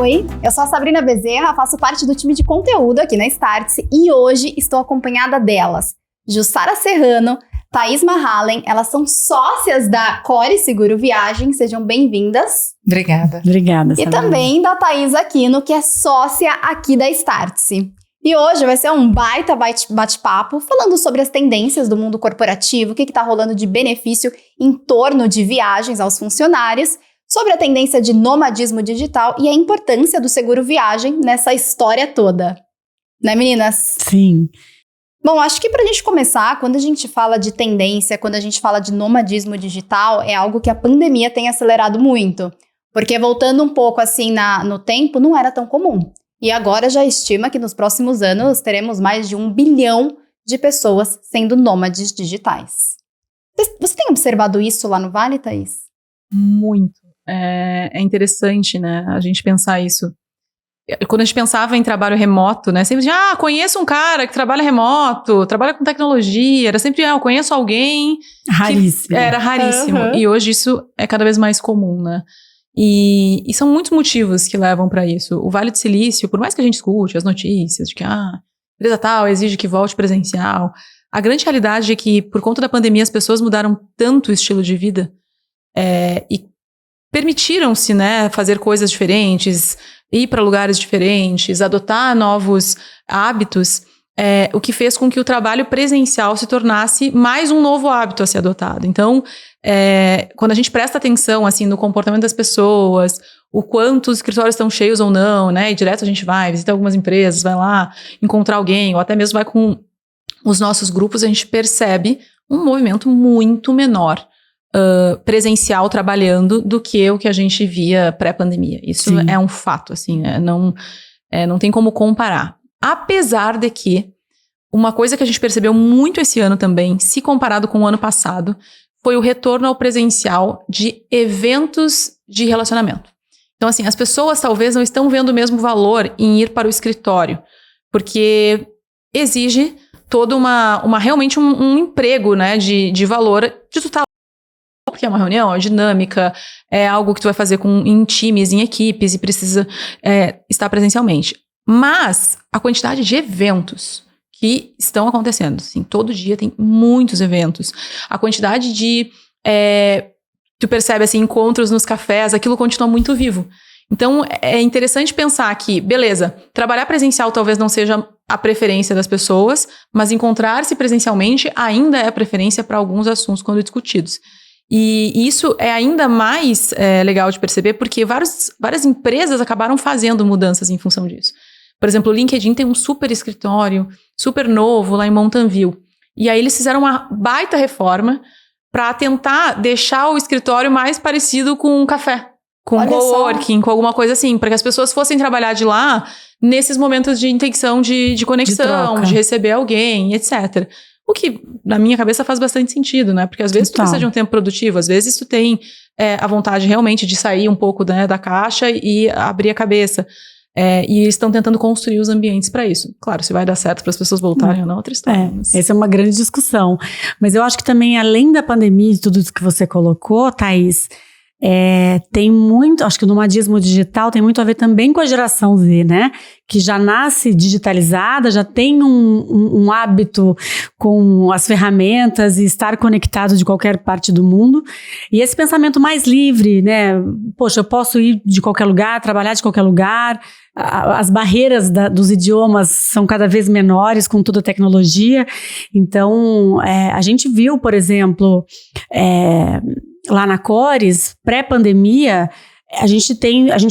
Oi, eu sou a Sabrina Bezerra, faço parte do time de conteúdo aqui na Startse e hoje estou acompanhada delas, Jussara Serrano, Thaís Mahalen, elas são sócias da Core Seguro Viagem, sejam bem-vindas. Obrigada. Obrigada, Sabrina. E também da Thaís Aquino, que é sócia aqui da Startse. E hoje vai ser um baita bate-papo falando sobre as tendências do mundo corporativo, o que está rolando de benefício em torno de viagens aos funcionários, sobre a tendência de nomadismo digital e a importância do seguro viagem nessa história toda. Né, meninas? Sim. Bom, acho que pra gente começar, quando a gente fala de tendência, quando a gente fala de nomadismo digital, é algo que a pandemia tem acelerado muito. Porque voltando um pouco assim no tempo, não era tão comum. E agora já estima que nos próximos anos teremos mais de 1 bilhão de pessoas sendo nômades digitais. Você tem observado isso lá no Vale, Thaís? Muito. É interessante, né, a gente pensar isso. Quando a gente pensava em trabalho remoto, né, sempre conheço um cara que trabalha remoto, trabalha com tecnologia, era sempre, eu conheço alguém. Raríssimo. Era raríssimo. Uhum. E hoje isso é cada vez mais comum, né. E são muitos motivos que levam para isso. O Vale do Silício, por mais que a gente escute as notícias de que empresa tal exige que volte presencial, a grande realidade é que, por conta da pandemia, as pessoas mudaram tanto o estilo de vida e permitiram-se, né, fazer coisas diferentes, ir para lugares diferentes, adotar novos hábitos, o que fez com que o trabalho presencial se tornasse mais um novo hábito a ser adotado. Então, quando a gente presta atenção assim, no comportamento das pessoas, o quanto os escritórios estão cheios ou não, né, e direto a gente vai, visita algumas empresas, vai lá encontrar alguém, ou até mesmo vai com os nossos grupos, a gente percebe um movimento muito menor presencial trabalhando do que o que a gente via pré-pandemia. Isso Sim. É um fato, assim, não tem como comparar. Apesar de que uma coisa que a gente percebeu muito esse ano também, se comparado com o ano passado, foi o retorno ao presencial de eventos de relacionamento. Então, assim, as pessoas talvez não estão vendo o mesmo valor em ir para o escritório, porque exige todo realmente um emprego, né, de valor de tu estar porque é uma reunião, é dinâmica, é algo que tu vai fazer em times, em equipes e precisa estar presencialmente. Mas a quantidade de eventos que estão acontecendo, assim, todo dia tem muitos eventos. A quantidade de, tu percebe assim, encontros nos cafés, aquilo continua muito vivo. Então é interessante pensar que, beleza, trabalhar presencial talvez não seja a preferência das pessoas, mas encontrar-se presencialmente ainda é a preferência para alguns assuntos quando discutidos. E isso é ainda mais legal de perceber porque várias empresas acabaram fazendo mudanças em função disso. Por exemplo, o LinkedIn tem um super escritório, super novo lá em Mountain View. E aí eles fizeram uma baita reforma para tentar deixar o escritório mais parecido com um café, com um coworking, com alguma coisa assim, para que as pessoas fossem trabalhar de lá nesses momentos de intenção de conexão, de receber alguém, etc. O que, na minha cabeça, faz bastante sentido, né? Porque às vezes tu precisa de um tempo produtivo, às vezes tu tem a vontade realmente de sair um pouco, né, da caixa e abrir a cabeça. E eles estão tentando construir os ambientes para isso. Claro, se vai dar certo para as pessoas voltarem ou não, é outra história. Mas... Essa é uma grande discussão. Mas eu acho que também, além da pandemia e tudo isso que você colocou, Thaís, tem muito, acho que o nomadismo digital tem muito a ver também com a geração Z, né? Que já nasce digitalizada, já tem um hábito com as ferramentas e estar conectado de qualquer parte do mundo. E esse pensamento mais livre, né? Poxa, eu posso ir de qualquer lugar, trabalhar de qualquer lugar. As barreiras dos idiomas são cada vez menores com toda a tecnologia. Então, a gente viu, por exemplo, lá na Cores, pré-pandemia, a gente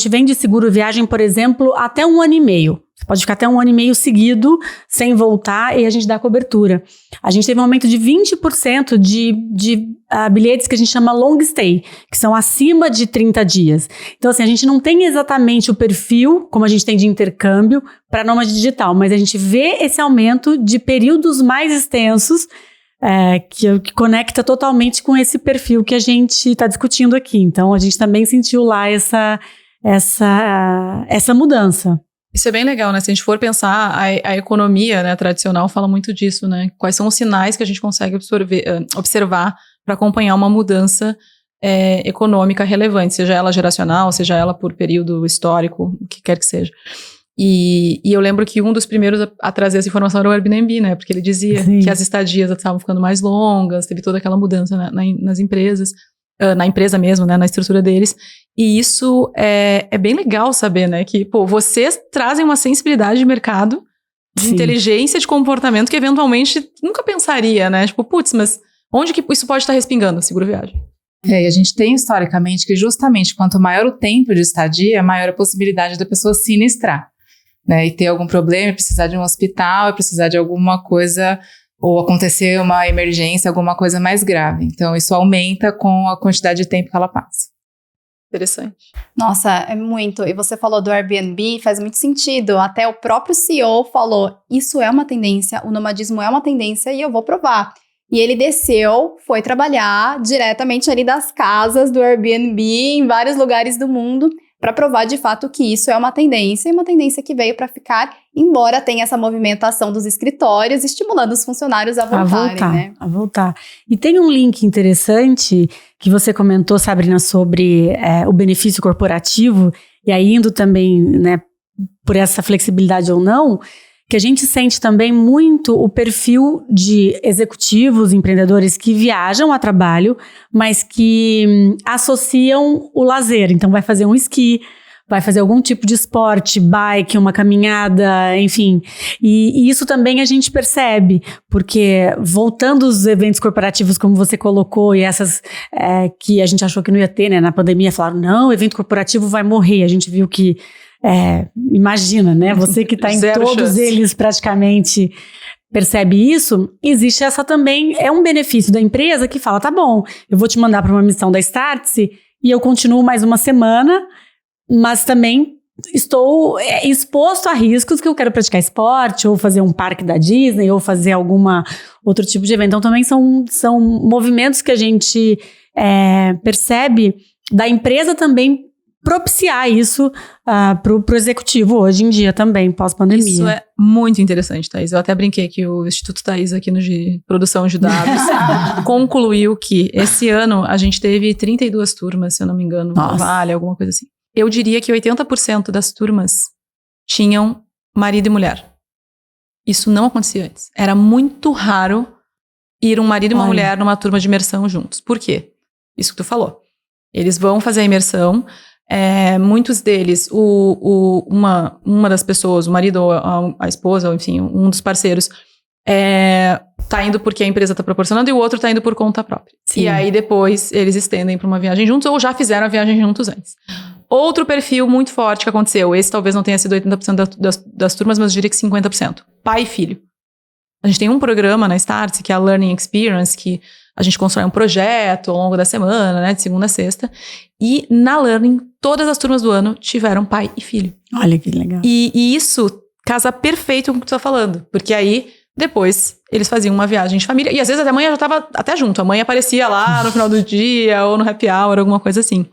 vem de seguro viagem, por exemplo, até 1 ano e meio. Você pode ficar até 1 ano e meio seguido, sem voltar, e a gente dá cobertura. A gente teve um aumento de 20% de bilhetes que a gente chama long stay, que são acima de 30 dias. Então, assim, a gente não tem exatamente o perfil, como a gente tem de intercâmbio, para nômade digital, mas a gente vê esse aumento de períodos mais extensos, que conecta totalmente com esse perfil que a gente está discutindo aqui. Então, a gente também sentiu lá essa mudança. Isso é bem legal, né? Se a gente for pensar, a economia, né, tradicional fala muito disso, né? Quais são os sinais que a gente consegue observar para acompanhar uma mudança econômica relevante, seja ela geracional, seja ela por período histórico, o que quer que seja. E eu lembro que um dos primeiros a trazer essa informação era o Airbnb, né? Porque ele dizia que as estadias estavam ficando mais longas, teve toda aquela mudança nas empresas, na empresa mesmo, né? Na estrutura deles. E isso é bem legal saber, né? Que, vocês trazem uma sensibilidade de mercado, de inteligência, de comportamento que eventualmente nunca pensaria, né? Tipo, mas onde que isso pode estar respingando? Seguro viagem. E a gente tem historicamente que justamente quanto maior o tempo de estadia, maior a possibilidade da pessoa sinistrar, né? E ter algum problema, precisar de um hospital, precisar de alguma coisa, ou acontecer uma emergência, alguma coisa mais grave. Então isso aumenta com a quantidade de tempo que ela passa. Interessante. Nossa, é muito. E você falou do Airbnb, faz muito sentido. Até o próprio CEO falou, isso é uma tendência, o nomadismo é uma tendência e eu vou provar. E ele desceu, foi trabalhar diretamente ali das casas do Airbnb em vários lugares do mundo para provar de fato que isso é uma tendência e uma tendência que veio para ficar, embora tenha essa movimentação dos escritórios estimulando os funcionários a voltarem, né? A voltar. E tem um link interessante que você comentou, Sabrina, sobre o benefício corporativo, e aí indo também, né, por essa flexibilidade ou não, que a gente sente também muito o perfil de executivos, empreendedores que viajam a trabalho, mas que associam o lazer. Então vai fazer um esqui, vai fazer algum tipo de esporte, bike, uma caminhada, enfim. E isso também a gente percebe, porque voltando aos eventos corporativos, como você colocou, e essas que a gente achou que não ia ter, né? Na pandemia falaram, não, o evento corporativo vai morrer. A gente viu que imagina, né? Você que está em todos eles praticamente percebe isso. Existe essa também, é um benefício da empresa que fala, tá bom, eu vou te mandar para uma missão da Startse e eu continuo mais uma semana, mas também estou exposto a riscos que eu quero praticar esporte, ou fazer um parque da Disney, ou fazer alguma outro tipo de evento. Então também são movimentos que a gente percebe da empresa também propiciar isso pro executivo hoje em dia também, pós-pandemia. Isso é muito interessante, Thaís. Eu até brinquei que o Instituto Thaís aqui de produção de dados concluiu que esse ano a gente teve 32 turmas, se eu não me engano, no Vale, alguma coisa assim. Eu diria que 80% das turmas tinham marido e mulher. Isso não acontecia antes. Era muito raro ir um marido e uma mulher numa turma de imersão juntos. Por quê? Isso que tu falou. Eles vão fazer a imersão. Muitos deles, uma das pessoas, o marido ou a esposa, ou enfim, um dos parceiros, tá indo porque a empresa tá proporcionando e o outro tá indo por conta própria. Sim. E aí depois eles estendem para uma viagem juntos ou já fizeram a viagem juntos antes. Outro perfil muito forte que aconteceu, esse talvez não tenha sido 80% das turmas, mas eu diria que 50%. Pai e filho. A gente tem um programa na Startse, que é a Learning Experience, que a gente constrói um projeto ao longo da semana, né, de segunda a sexta. E na Learning, todas as turmas do ano tiveram pai e filho. Olha que legal. E isso casa perfeito com o que tu tá falando. Porque aí, depois, eles faziam uma viagem de família. E às vezes a mãe já tava até junto. A mãe aparecia lá no final do dia, ou no happy hour, alguma coisa assim.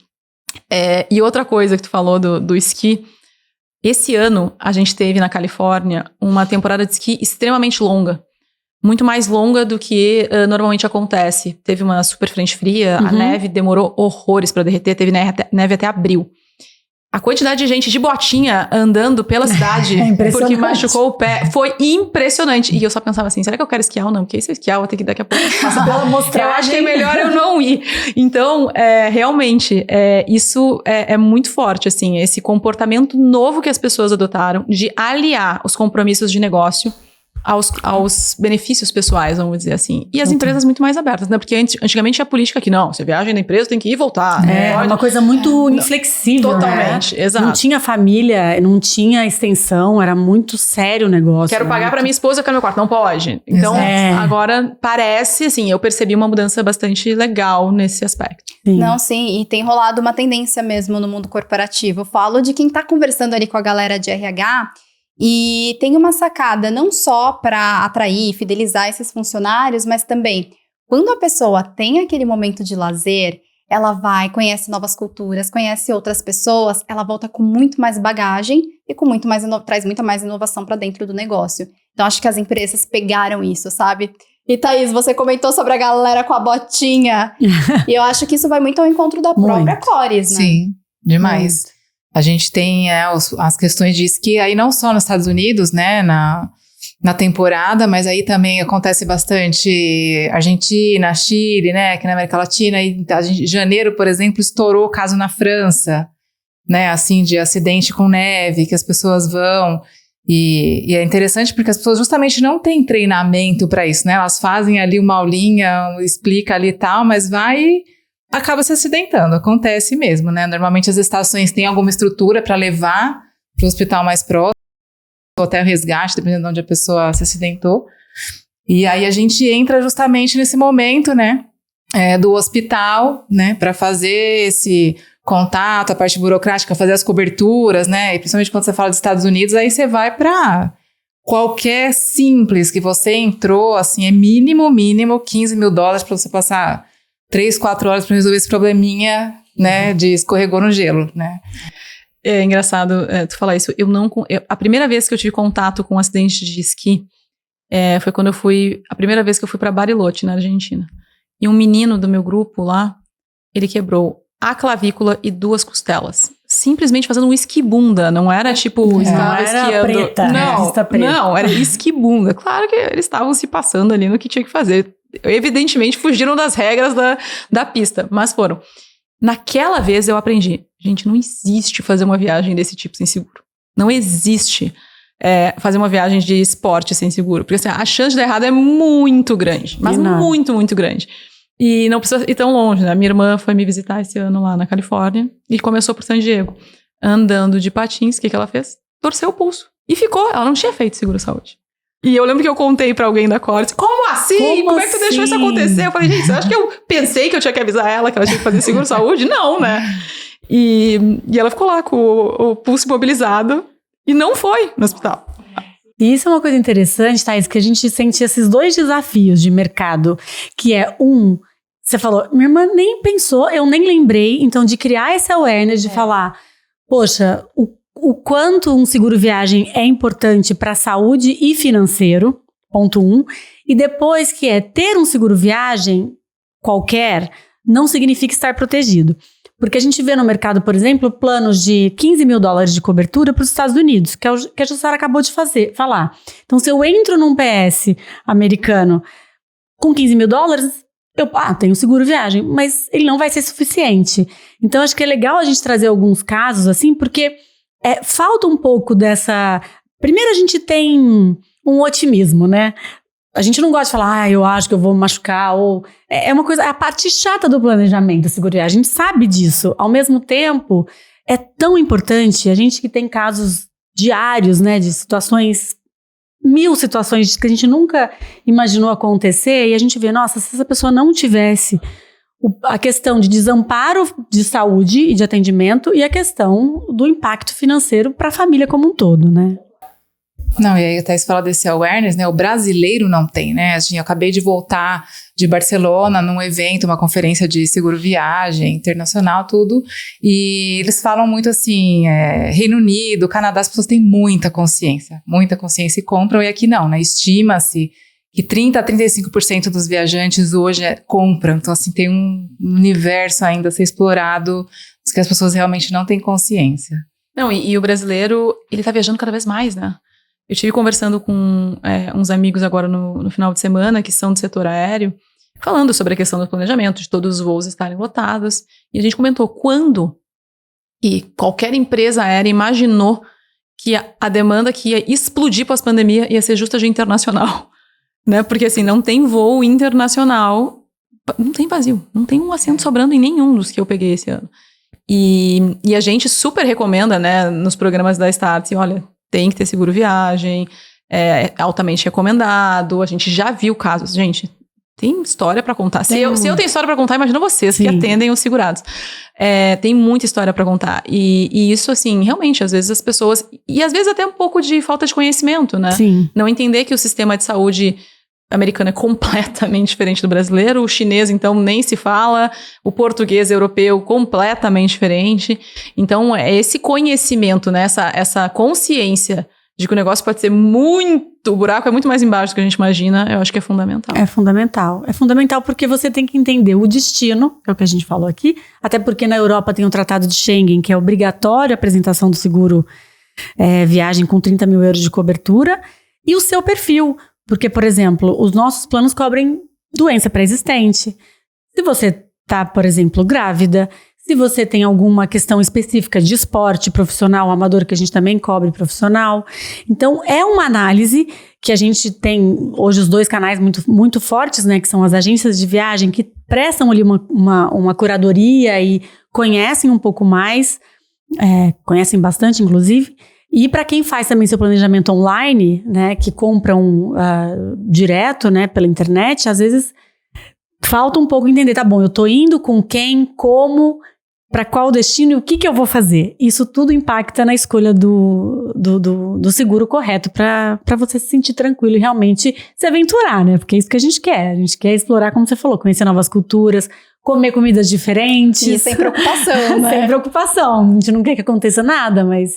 E outra coisa que tu falou do esqui. Esse ano, a gente teve na Califórnia uma temporada de esqui extremamente longa. Muito mais longa do que normalmente acontece. Teve uma super frente fria, a neve demorou horrores para derreter, teve neve até abril. A quantidade de gente de botinha andando pela cidade porque machucou o pé foi impressionante. E eu só pensava assim, será que eu quero esquiar ou não? Porque se eu esquiar, eu vou ter que daqui a pouco passar pela mostragem. Eu acho que é melhor eu não ir. Então, realmente, isso é muito forte, assim, esse comportamento novo que as pessoas adotaram de aliar os compromissos de negócio aos benefícios pessoais, vamos dizer assim. E as empresas muito mais abertas, né? Porque antigamente tinha a política que não, você viaja na empresa, tem que ir e voltar. Uma coisa muito inflexível, totalmente, né? Exato. Não tinha família, não tinha extensão, era muito sério o negócio. Quero pagar pra minha esposa, eu quero meu quarto. Não pode. Então, agora parece, assim, eu percebi uma mudança bastante legal nesse aspecto. Sim. Não, sim, e tem rolado uma tendência mesmo no mundo corporativo. Eu falo de quem tá conversando ali com a galera de RH. E tem uma sacada não só para atrair e fidelizar esses funcionários, mas também quando a pessoa tem aquele momento de lazer, ela vai, conhece novas culturas, conhece outras pessoas, ela volta com muito mais bagagem e com traz muito mais inovação para dentro do negócio. Então acho que as empresas pegaram isso, sabe? E Thaís, você comentou sobre a galera com a botinha. E eu acho que isso vai muito ao encontro da própria Cores, né? Sim, demais. A gente tem as questões de esqui aí não só nos Estados Unidos, né, na temporada, mas aí também acontece bastante Argentina, Chile, né, aqui na América Latina. E janeiro, por exemplo, estourou o caso na França, né, assim, de acidente com neve, que as pessoas vão. E é interessante porque as pessoas justamente não têm treinamento para isso, né? Elas fazem ali uma aulinha, explica ali e tal, mas vai e acaba se acidentando. Acontece mesmo, né? Normalmente as estações têm alguma estrutura para levar para o hospital mais próximo, ou até o resgate, dependendo de onde a pessoa se acidentou. E aí a gente entra justamente nesse momento, né? Do hospital, né? Para fazer esse contato, a parte burocrática, fazer as coberturas, né? E principalmente quando você fala dos Estados Unidos, aí você vai para qualquer simples que você entrou, assim, é mínimo $15 mil para você passar 3, 4 horas para resolver esse probleminha, né? De escorregou no gelo, né? É engraçado tu falar isso. A primeira vez que eu tive contato com um acidente de esqui foi quando a primeira vez que eu fui para Bariloche, na Argentina. E um menino do meu grupo lá, ele quebrou a clavícula e 2 costelas. Simplesmente fazendo um esquibunda. Não era tipo, estava esquiando. Preta, não, era esquibunda. Claro que eles estavam se passando ali no que tinha que fazer. Evidentemente fugiram das regras da pista, mas foram. Naquela vez eu aprendi, gente, não existe fazer uma viagem desse tipo sem seguro. Não existe fazer uma viagem de esporte sem seguro. Porque assim, a chance de dar errado é muito grande. Mas muito, muito grande. E não precisa ir tão longe, né? Minha irmã foi me visitar esse ano lá na Califórnia e começou por San Diego. Andando de patins, o que ela fez? Torceu o pulso. E ficou, ela não tinha feito seguro-saúde. E eu lembro que eu contei pra alguém da Cores, como assim? Como é que tu deixou isso acontecer? Eu falei, gente, você acha que eu pensei que eu tinha que avisar ela que ela tinha que fazer seguro-saúde? Não, né? E ela ficou lá com o pulso imobilizado e não foi no hospital. E isso é uma coisa interessante, Thaís, que a gente sente esses 2 desafios de mercado, que é você falou, minha irmã nem pensou, eu nem lembrei, então de criar esse awareness, de falar, poxa, o quanto um seguro viagem é importante para saúde e financeiro, ponto 1, e depois que ter um seguro viagem qualquer, não significa estar protegido. Porque a gente vê no mercado, por exemplo, planos de $15 mil de cobertura para os Estados Unidos, que a Jussara acabou de falar. Então, se eu entro num PS americano com $15 mil, eu tenho seguro viagem, mas ele não vai ser suficiente. Então, acho que é legal a gente trazer alguns casos assim, porque falta um pouco dessa... Primeiro, a gente tem um otimismo, né? A gente não gosta de falar, eu acho que eu vou me machucar, ou... É uma coisa, é a parte chata do planejamento, seguro viagem. A gente sabe disso. Ao mesmo tempo, é tão importante, a gente que tem casos diários, né, de situações, 1000 situações que a gente nunca imaginou acontecer, e a gente vê, nossa, se essa pessoa não tivesse a questão de desamparo de saúde e de atendimento e a questão do impacto financeiro para a família como um todo, né? Não, e aí até você fala desse awareness, né? O brasileiro não tem, né? Assim, eu acabei de voltar de Barcelona num evento, uma conferência de seguro viagem internacional, tudo, e eles falam muito assim, Reino Unido, Canadá, as pessoas têm muita consciência e compram, e aqui não, né? Estima-se que 30% a 35% dos viajantes hoje compram, então assim, tem um universo ainda a ser explorado, que as pessoas realmente não têm consciência. Não, e o brasileiro, ele tá viajando cada vez mais, né? Eu estive conversando com uns amigos agora no final de semana, que são do setor aéreo, falando sobre a questão do planejamento, de todos os voos estarem lotados. E a gente comentou quando que qualquer empresa aérea imaginou que a demanda que ia explodir pós-pandemia ia ser justa de internacional. Né? Porque assim, não tem voo internacional, não tem vazio, não tem um assento sobrando em nenhum dos que eu peguei esse ano. E a gente super recomenda, né, nos programas da Startse, olha, tem que ter seguro viagem, é altamente recomendado, a gente já viu casos, gente, tem história pra contar. Se eu tenho história pra contar, imagina vocês que atendem os segurados. Tem muita história pra contar. E isso, assim, realmente, às vezes as pessoas... E às vezes até um pouco de falta de conhecimento, né? Sim. Não entender que o sistema de saúde americano é completamente diferente do brasileiro, o chinês, então, nem se fala, o português europeu completamente diferente. Então, é esse conhecimento, né? Essa consciência de que o negócio pode ser o buraco é muito mais embaixo do que a gente imagina, eu acho que é fundamental. É fundamental. É fundamental porque você tem que entender o destino, que é o que a gente falou aqui, até porque na Europa tem o Tratado de Schengen, que é obrigatório a apresentação do seguro viagem com 30 mil euros de cobertura, e o seu perfil. Porque, por exemplo, os nossos planos cobrem doença pré-existente. Se você está, por exemplo, grávida, se você tem alguma questão específica de esporte profissional, amador, que a gente também cobre profissional. Então, é uma análise que a gente tem hoje os 2 canais muito, muito fortes, né? Que são as agências de viagem que prestam ali uma curadoria e conhecem um pouco mais, conhecem bastante, inclusive. E para quem faz também seu planejamento online, né? Que compram direto, né? Pela internet, às vezes falta um pouco entender, tá bom, eu tô indo com quem, como, para qual destino e o que eu vou fazer. Isso tudo impacta na escolha do seguro correto para você se sentir tranquilo e realmente se aventurar, né? Porque é isso que a gente quer. A gente quer explorar, como você falou, conhecer novas culturas, comer comidas diferentes. E sem preocupação, né? Sem preocupação. A gente não quer que aconteça nada, mas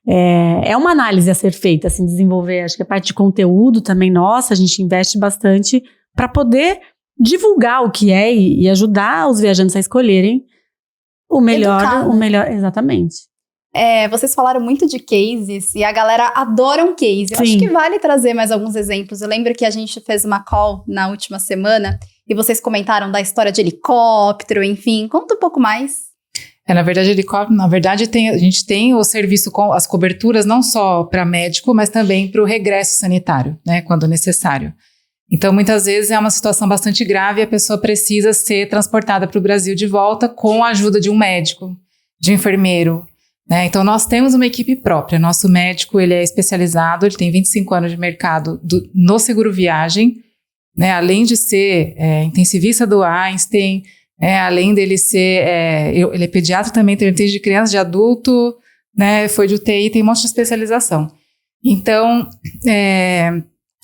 é uma análise a ser feita, assim, desenvolver. Acho que a parte de conteúdo também, nossa, a gente investe bastante para poder divulgar o que é e ajudar os viajantes a escolherem o melhor, exatamente. Vocês falaram muito de cases e a galera adora um case. Eu acho que vale trazer mais alguns exemplos. Eu lembro que a gente fez uma call na última semana e vocês comentaram da história de helicóptero, enfim. Conta um pouco mais. Na verdade, helicóptero, a gente tem o serviço com as coberturas não só para médico, mas também para o regresso sanitário, né, quando necessário. Então, muitas vezes é uma situação bastante grave e a pessoa precisa ser transportada para o Brasil de volta com a ajuda de um médico, de um enfermeiro, né? Então, nós temos uma equipe própria. Nosso médico, ele é especializado, ele tem 25 anos de mercado no seguro viagem, né? Além de ser intensivista do Einstein, além dele ser... ele é pediatra também, tem de criança, de adulto, né? Foi de UTI, tem um monte de especialização. Então,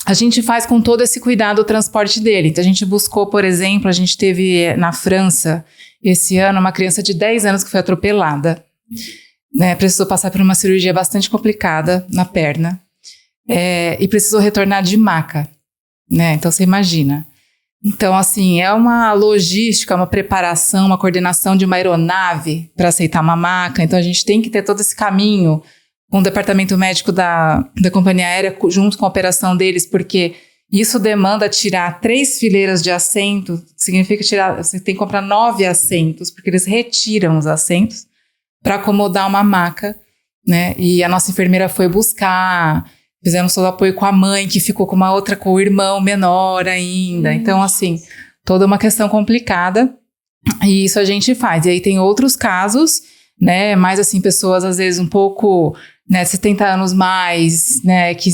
a gente faz com todo esse cuidado o transporte dele. Então, a gente buscou, por exemplo, a gente teve na França, esse ano, uma criança de 10 anos que foi atropelada. Né, precisou passar por uma cirurgia bastante complicada na perna. E precisou retornar de maca. Né? Então, você imagina. Então, assim, é uma logística, uma preparação, uma coordenação de uma aeronave para aceitar uma maca. Então, a gente tem que ter todo esse caminho com o departamento médico da companhia aérea, junto com a operação deles, porque isso demanda tirar 3 fileiras de assento, significa você tem que comprar 9 assentos, porque eles retiram os assentos para acomodar uma maca, né? E a nossa enfermeira foi buscar, fizemos todo o apoio com a mãe, que ficou com o irmão menor ainda. Então, assim, toda uma questão complicada, e isso a gente faz. E aí tem outros casos, né? Mais assim, pessoas às vezes um pouco... Né, 70 anos mais, né, que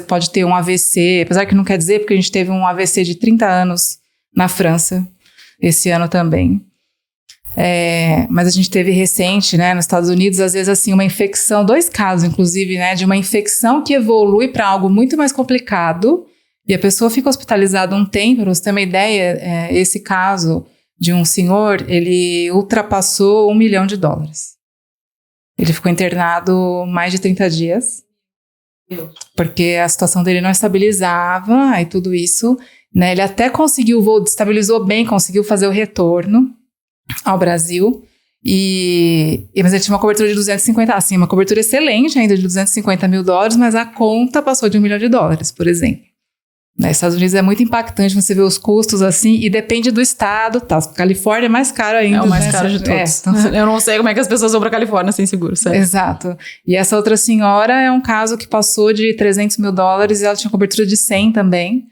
pode ter um AVC, apesar que não quer dizer, porque a gente teve um AVC de 30 anos na França, esse ano também. Mas a gente teve recente, né, nos Estados Unidos, às vezes assim, uma infecção, 2 casos inclusive, né, de uma infecção que evolui para algo muito mais complicado, e a pessoa fica hospitalizada um tempo. Para você ter uma ideia, esse caso de um senhor, ele ultrapassou $1 milhão. Ele ficou internado mais de 30 dias, porque a situação dele não estabilizava, aí tudo isso, né? Ele até conseguiu o voo, estabilizou bem, conseguiu fazer o retorno ao Brasil, mas ele tinha uma cobertura de 250, assim, uma cobertura excelente ainda de $250 mil, mas a conta passou de $1 milhão, por exemplo. Nos Estados Unidos é muito impactante você ver os custos assim, e depende do estado, tá? Califórnia é mais caro ainda. É o mais caro de todos. Então, eu não sei como é que as pessoas vão pra Califórnia sem seguro, sério. Exato. E essa outra senhora é um caso que passou de $300 mil e ela tinha cobertura de 100 também.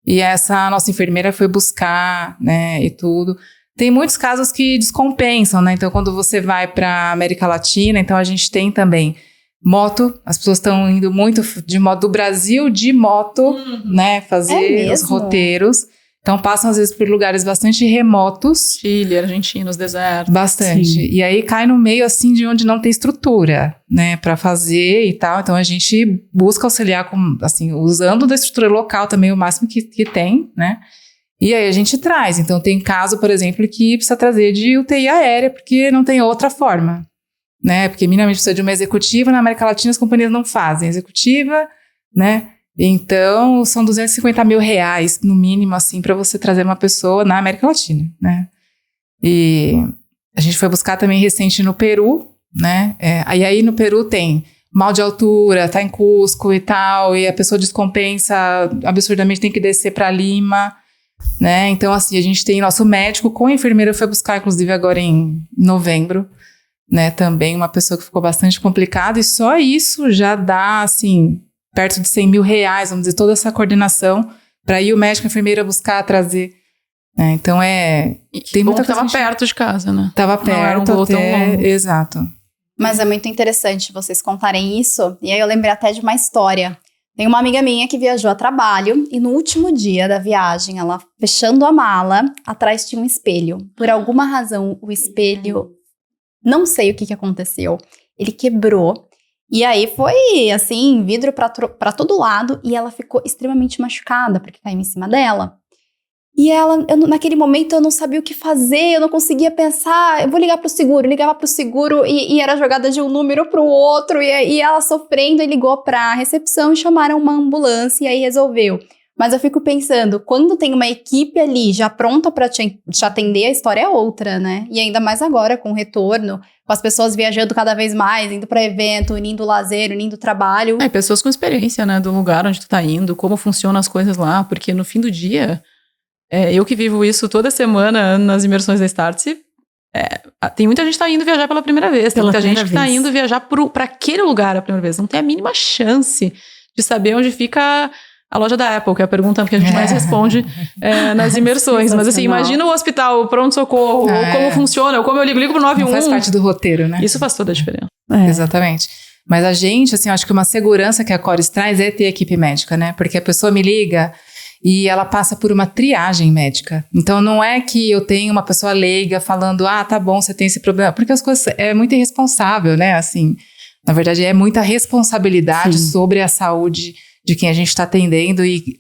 E essa nossa enfermeira foi buscar, né, e tudo. Tem muitos casos que descompensam, né? Então, quando você vai pra América Latina, então a gente tem também moto, as pessoas estão indo muito de moto do Brasil, de moto, né, fazer os roteiros. Então passam às vezes por lugares bastante remotos. Chile, Argentina, os desertos. Bastante. Sim. E aí cai no meio assim de onde não tem estrutura, né, para fazer e tal. Então a gente busca auxiliar com, assim, usando da estrutura local também o máximo que tem, né. E aí a gente traz. Então tem caso, por exemplo, que precisa trazer de UTI aérea, porque não tem outra forma. né? Porque minimamente precisa de uma executiva, na América Latina as companhias não fazem executiva, né? Então, são R$250 mil, no mínimo, assim, para você trazer uma pessoa na América Latina, né? E a gente foi buscar também recente no Peru, né? Aí no Peru tem mal de altura, tá em Cusco e tal, e a pessoa descompensa absurdamente, tem que descer para Lima, né? Então, assim, a gente tem nosso médico com a enfermeira, foi buscar, inclusive, agora em novembro, né? Também uma pessoa que ficou bastante complicada, e só isso já dá, assim, perto de R$100 mil, vamos dizer, toda essa coordenação para ir o médico, a enfermeira buscar, trazer. Então, tem muita coisa. Tava perto de casa, né? Tava perto, não era um voo tão longo. Exato. Mas é muito interessante vocês contarem isso. E aí eu lembrei até de uma história. Tem uma amiga minha que viajou a trabalho e no último dia da viagem, ela fechando a mala, atrás tinha um espelho. Por alguma razão, o espelho, não sei o que aconteceu, ele quebrou. E aí foi, assim, vidro pra todo lado e ela ficou extremamente machucada porque caiu em cima dela. E naquele momento eu não sabia o que fazer, eu não conseguia pensar, eu vou ligar pro seguro, ligava pro seguro e era jogada de um número pro outro, e ela sofrendo e ligou pra recepção e chamaram uma ambulância e aí resolveu. Mas eu fico pensando, quando tem uma equipe ali já pronta pra te atender, a história é outra, né? E ainda mais agora, com o retorno, com as pessoas viajando cada vez mais, indo pra evento, unindo o lazer, unindo o trabalho. Pessoas com experiência, né, do lugar onde tu tá indo, como funcionam as coisas lá, porque no fim do dia... eu que vivo isso toda semana nas imersões da Startse, tem muita gente que tá indo viajar pela primeira vez, tem muita gente que tá indo viajar pra aquele lugar a primeira vez, não tem a mínima chance de saber onde fica a loja da Apple, que é a pergunta que a gente mais responde nas imersões. Mas assim, imagina o hospital, o pronto-socorro, como funciona, ou como eu ligo pro 91. Não faz parte do roteiro, né? Isso faz toda a diferença. Exatamente. Mas a gente, assim, acho que uma segurança que a Cores traz é ter equipe médica, né? Porque a pessoa me liga e ela passa por uma triagem médica. Então, não é que eu tenho uma pessoa leiga falando, tá bom, você tem esse problema. Porque as coisas é muito irresponsável, né? Assim, na verdade, é muita responsabilidade sobre a saúde de quem a gente está atendendo e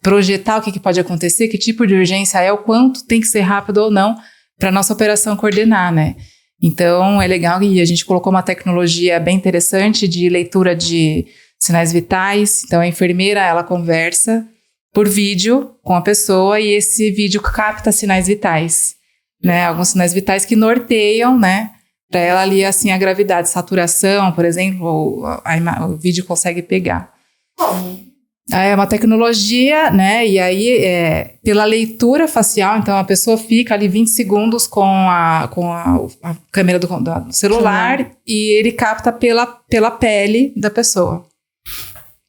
projetar o que pode acontecer, que tipo de urgência é, o quanto tem que ser rápido ou não para nossa operação coordenar, né? Então, é legal, e a gente colocou uma tecnologia bem interessante de leitura de sinais vitais. Então, a enfermeira, ela conversa por vídeo com a pessoa e esse vídeo capta sinais vitais, né? Alguns sinais vitais que norteiam, né? Para ela ali, assim, a gravidade, saturação, por exemplo, o vídeo consegue pegar. É uma tecnologia, né? E aí, pela leitura facial, então a pessoa fica ali 20 segundos com a câmera do celular e ele capta pela pele da pessoa.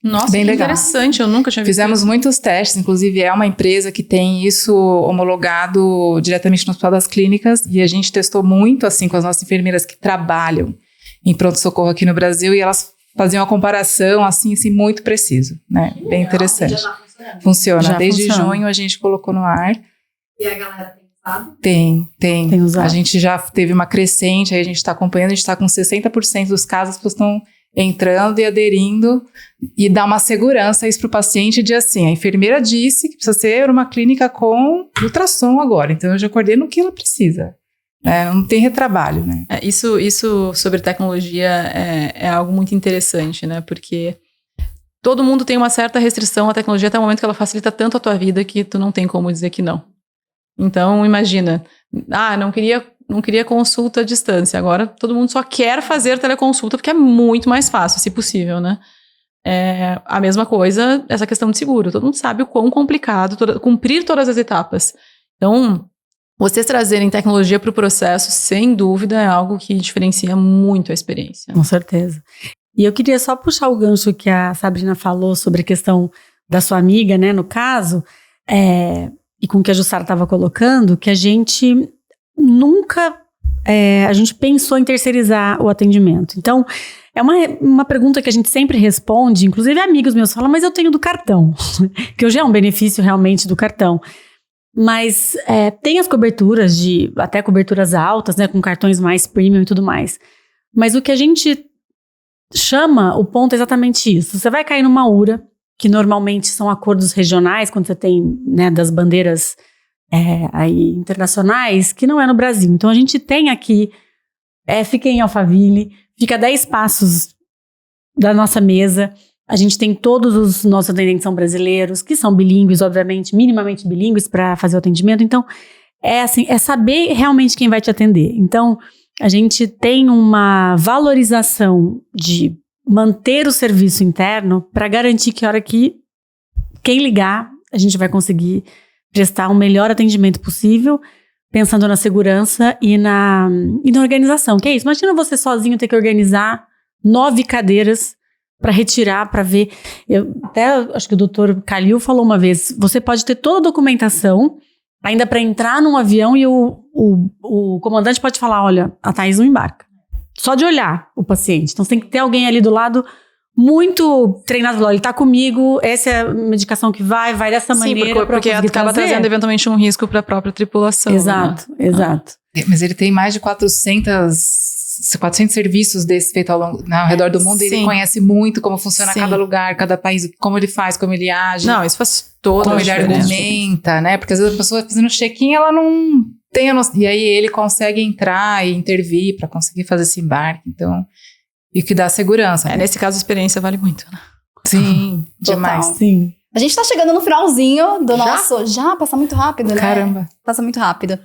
Nossa, bem que legal. Interessante, eu nunca tinha visto. Fizemos muitos testes, inclusive é uma empresa que tem isso homologado diretamente no Hospital das Clínicas, e a gente testou muito assim com as nossas enfermeiras que trabalham em pronto-socorro aqui no Brasil, e elas faziam uma comparação assim muito preciso, né? Bem interessante. Já tá funcionando. Funciona. Desde junho a gente colocou no ar. E a galera tem usado? Tem usado. A gente já teve uma crescente, aí a gente está acompanhando, a gente está com 60% dos casos que estão entrando e aderindo, e dá uma segurança isso para o paciente de assim, a enfermeira disse que precisa ser uma clínica com ultrassom agora, então eu já coordeno o que ela precisa. Não tem retrabalho, né? Isso sobre tecnologia é algo muito interessante, né? Porque todo mundo tem uma certa restrição à tecnologia até o momento que ela facilita tanto a tua vida que tu não tem como dizer que não. Então, imagina, não queria consulta à distância, agora todo mundo só quer fazer teleconsulta porque é muito mais fácil, se possível, né? A mesma coisa, essa questão de seguro. Todo mundo sabe o quão complicado cumprir todas as etapas. Então, vocês trazerem tecnologia para o processo, sem dúvida, é algo que diferencia muito a experiência. Com certeza. E eu queria só puxar o gancho que a Sabrina falou sobre a questão da sua amiga, né, no caso, e com o que a Jussara estava colocando, que a gente nunca a gente pensou em terceirizar o atendimento. Então, é uma pergunta que a gente sempre responde, inclusive amigos meus falam, mas eu tenho do cartão, que hoje é um benefício realmente do cartão. Mas tem as coberturas, até coberturas altas, né, com cartões mais premium e tudo mais. Mas o que a gente chama, o ponto é exatamente isso. Você vai cair numa URA, que normalmente são acordos regionais, quando você tem, né, das bandeiras aí internacionais, que não é no Brasil. Então a gente tem aqui fica em Alphaville, fica a 10 passos da nossa mesa. A gente tem todos os nossos atendentes são brasileiros, que são bilíngues, obviamente, minimamente bilíngues para fazer o atendimento. Então, é saber realmente quem vai te atender. Então, a gente tem uma valorização de manter o serviço interno para garantir que a hora que quem ligar, a gente vai conseguir prestar o melhor atendimento possível, pensando na segurança e na organização. Que é isso? Imagina você sozinho ter que organizar 9 cadeiras para retirar, para ver. Acho que o doutor Calil falou uma vez, você pode ter toda a documentação, ainda para entrar num avião e o comandante pode falar, olha, a Thaís não embarca. Só de olhar o paciente. Então, você tem que ter alguém ali do lado muito treinado. Ele tá comigo, essa é a medicação que vai dessa maneira. Porque acaba trazendo eventualmente um risco para a própria tripulação. Exato, né? Exato. Mas ele tem mais de 400 serviços desses feitos ao redor do mundo. E ele conhece muito como funciona cada lugar, cada país, como ele faz, como ele age. Não, isso faz toda a diferença. Como ele argumenta, né? Porque às vezes a pessoa fazendo check-in, ela não tem a noção. E aí ele consegue entrar e intervir para conseguir fazer esse embarque. Então, e que dá segurança. Né? Nesse caso, a experiência vale muito, né? Sim, demais. Sim. A gente tá chegando no finalzinho do nosso... Já? Passa muito rápido, né? Caramba. Passa muito rápido.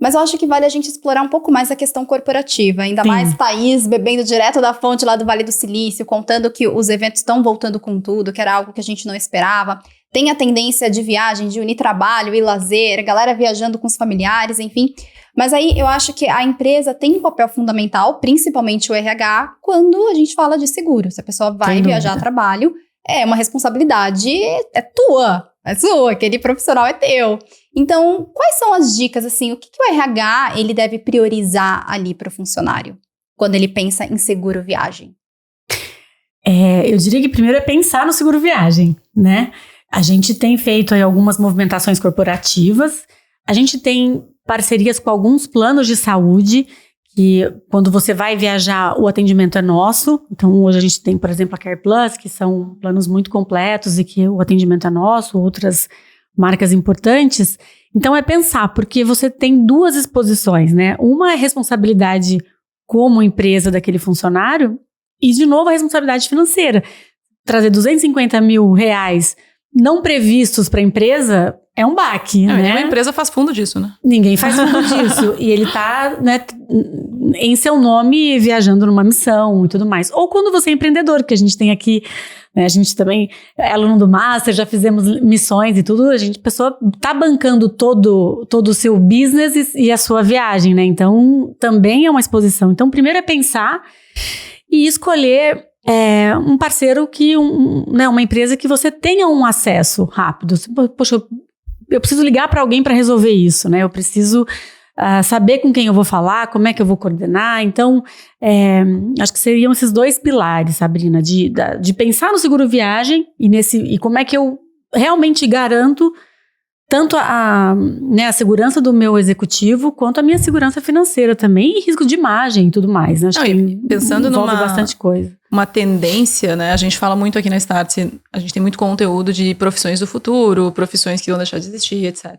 Mas eu acho que vale a gente explorar um pouco mais a questão corporativa. Ainda mais Thaís bebendo direto da fonte lá do Vale do Silício, contando que os eventos estão voltando com tudo, que era algo que a gente não esperava. Tem a tendência de viagem, de unir trabalho e lazer, galera viajando com os familiares, enfim. Mas aí eu acho que a empresa tem um papel fundamental, principalmente o RH, quando a gente fala de seguro. Se a pessoa vai viajar a trabalho, é uma responsabilidade, é tua, é sua, aquele profissional é teu. Então, quais são as dicas, assim, o que o RH ele deve priorizar ali para o funcionário, quando ele pensa em seguro viagem? Eu diria que primeiro é pensar no seguro viagem, né? A gente tem feito aí algumas movimentações corporativas, a gente tem parcerias com alguns planos de saúde, que quando você vai viajar, o atendimento é nosso. Então, hoje a gente tem, por exemplo, a Care Plus, que são planos muito completos e que o atendimento é nosso, outras marcas importantes. Então, é pensar, porque você tem 2 exposições, né? Uma é responsabilidade como empresa daquele funcionário e, de novo, a responsabilidade financeira. Trazer R$250 mil não previstos para a empresa é um baque, né? Nenhuma empresa faz fundo disso, né? Ninguém faz fundo disso. E ele tá, né, em seu nome, viajando numa missão e tudo mais. Ou quando você é empreendedor, que a gente tem aqui, né, a gente também é aluno do Master, já fizemos missões e tudo, a pessoa tá bancando todo o seu business e a sua viagem, né? Então, também é uma exposição. Então, primeiro é pensar e escolher um parceiro né, uma empresa que você tenha um acesso rápido. Poxa, eu preciso ligar para alguém para resolver isso, né? Eu preciso saber com quem eu vou falar, como é que eu vou coordenar. Então, acho que seriam esses 2 pilares, Sabrina, de pensar no seguro viagem e como é que eu realmente garanto tanto a segurança do meu executivo quanto a minha segurança financeira também e risco de imagem e tudo mais. Né? Acho que pensando envolve numa bastante coisa. Uma tendência, né? A gente fala muito aqui na Startse, a gente tem muito conteúdo de profissões do futuro, profissões que vão deixar de existir, etc.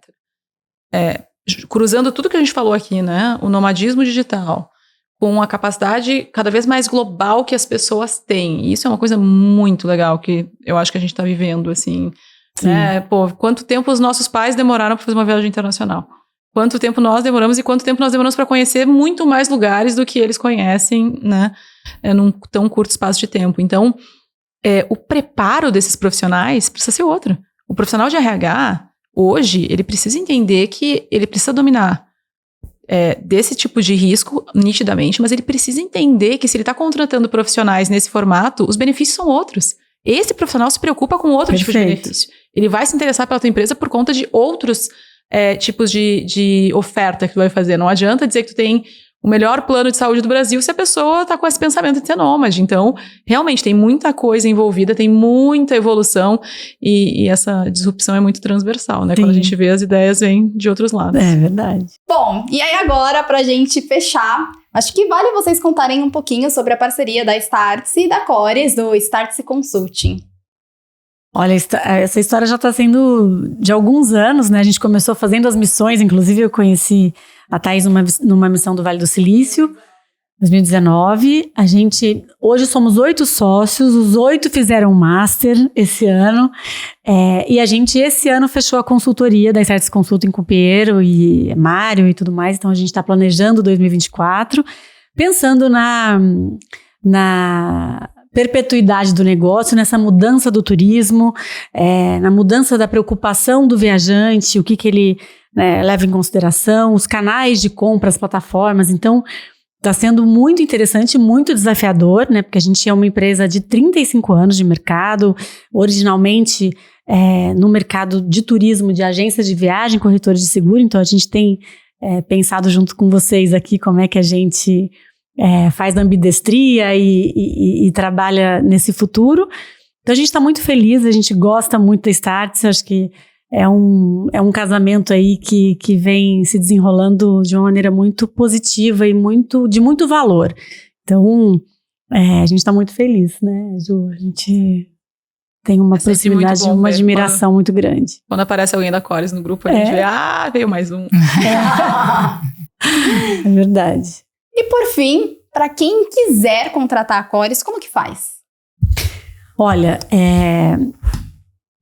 Cruzando tudo que a gente falou aqui, né? O nomadismo digital, com a capacidade cada vez mais global que as pessoas têm. E isso é uma coisa muito legal que eu acho que a gente está vivendo, assim. Né? Pô, quanto tempo os nossos pais demoraram para fazer uma viagem internacional? Quanto tempo nós demoramos e quanto tempo nós demoramos para conhecer muito mais lugares do que eles conhecem, né? Num tão curto espaço de tempo. Então, o preparo desses profissionais precisa ser outro. O profissional de RH, hoje, ele precisa entender que ele precisa dominar desse tipo de risco, nitidamente, mas ele precisa entender que se ele está contratando profissionais nesse formato, os benefícios são outros. Esse profissional se preocupa com outro tipo de benefício. Ele vai se interessar pela tua empresa por conta de outros tipos de oferta que tu vai fazer. Não adianta dizer que tu tem o melhor plano de saúde do Brasil se a pessoa está com esse pensamento de ser nômade. Então, realmente, tem muita coisa envolvida, tem muita evolução e essa disrupção é muito transversal, né? Sim. Quando a gente vê, as ideias vêm de outros lados. É verdade. Bom, e aí agora, pra gente fechar, acho que vale vocês contarem um pouquinho sobre a parceria da Startse e da Cores, do Startse Consulting. Olha, essa história já está sendo de alguns anos, né? A gente começou fazendo as missões, inclusive eu conheci a Thaís numa missão do Vale do Silício, 2019. Hoje somos 8 sócios, os 8 fizeram Master esse ano, e a gente esse ano fechou a consultoria da Certes Consulting com o Piero e Mário e tudo mais, então a gente está planejando 2024, pensando na perpetuidade do negócio, nessa mudança do turismo, na mudança da preocupação do viajante, o que ele leva em consideração, os canais de compra, as plataformas. Então, está sendo muito interessante, muito desafiador, né? Porque a gente é uma empresa de 35 anos de mercado, originalmente no mercado de turismo, de agências de viagem, corretores de seguro. Então, a gente tem pensado junto com vocês aqui como é que a gente faz ambidestria e trabalha nesse futuro. Então a gente está muito feliz, a gente gosta muito da Startse, acho que é um casamento aí que vem se desenrolando de uma maneira muito positiva e de muito valor. Então a gente está muito feliz, né, Ju? A gente tem uma proximidade, uma admiração muito grande. Quando aparece alguém da Cores no grupo, a gente vê, veio mais um. É verdade. E por fim, para quem quiser contratar a Cores, como que faz? Olha,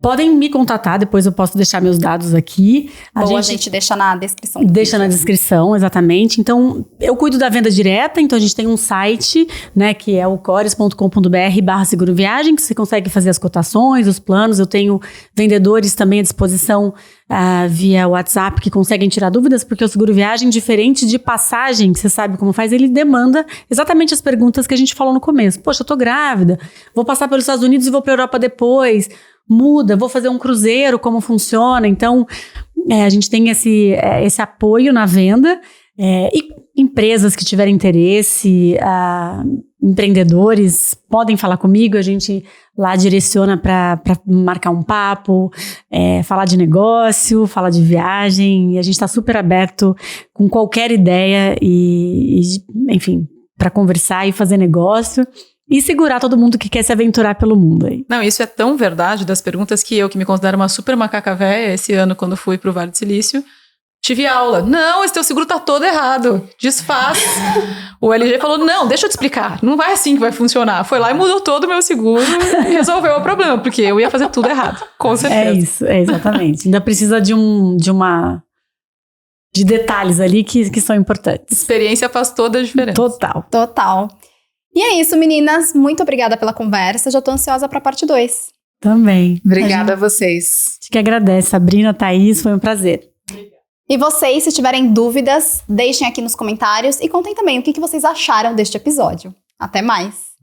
podem me contatar, depois eu posso deixar meus dados aqui. A gente deixa na descrição. Deixa na descrição, exatamente. Então, eu cuido da venda direta, então a gente tem um site, né, que é o cores.com.br/seguro viagem, que você consegue fazer as cotações, os planos. Eu tenho vendedores também à disposição via WhatsApp que conseguem tirar dúvidas, porque o seguro viagem, diferente de passagem, que você sabe como faz, ele demanda exatamente as perguntas que a gente falou no começo. Poxa, eu tô grávida, vou passar pelos Estados Unidos e vou pra Europa depois. Muda, vou fazer um cruzeiro, como funciona? Então, a gente tem esse apoio na venda, e empresas que tiverem interesse, empreendedores, podem falar comigo, a gente lá direciona para marcar um papo, falar de negócio, falar de viagem, e a gente está super aberto com qualquer ideia enfim, para conversar e fazer negócio. E segurar todo mundo que quer se aventurar pelo mundo aí. Não, isso é tão verdade das perguntas que eu, que me considero uma super macaca véia, esse ano, quando fui pro Vale do Silício, tive aula. Não, esse teu seguro tá todo errado. Desfaz. O LG falou, não, deixa eu te explicar. Não vai assim que vai funcionar. Foi lá e mudou todo o meu seguro e resolveu o problema, porque eu ia fazer tudo errado. Com certeza. É isso, exatamente. Ainda precisa de detalhes ali que são importantes. Experiência faz toda a diferença. Total. E é isso, meninas. Muito obrigada pela conversa. Já tô ansiosa pra parte 2. Também. Obrigada a vocês. A gente que agradece. Sabrina, Thaís, foi um prazer. E vocês, se tiverem dúvidas, deixem aqui nos comentários e contem também o que vocês acharam deste episódio. Até mais!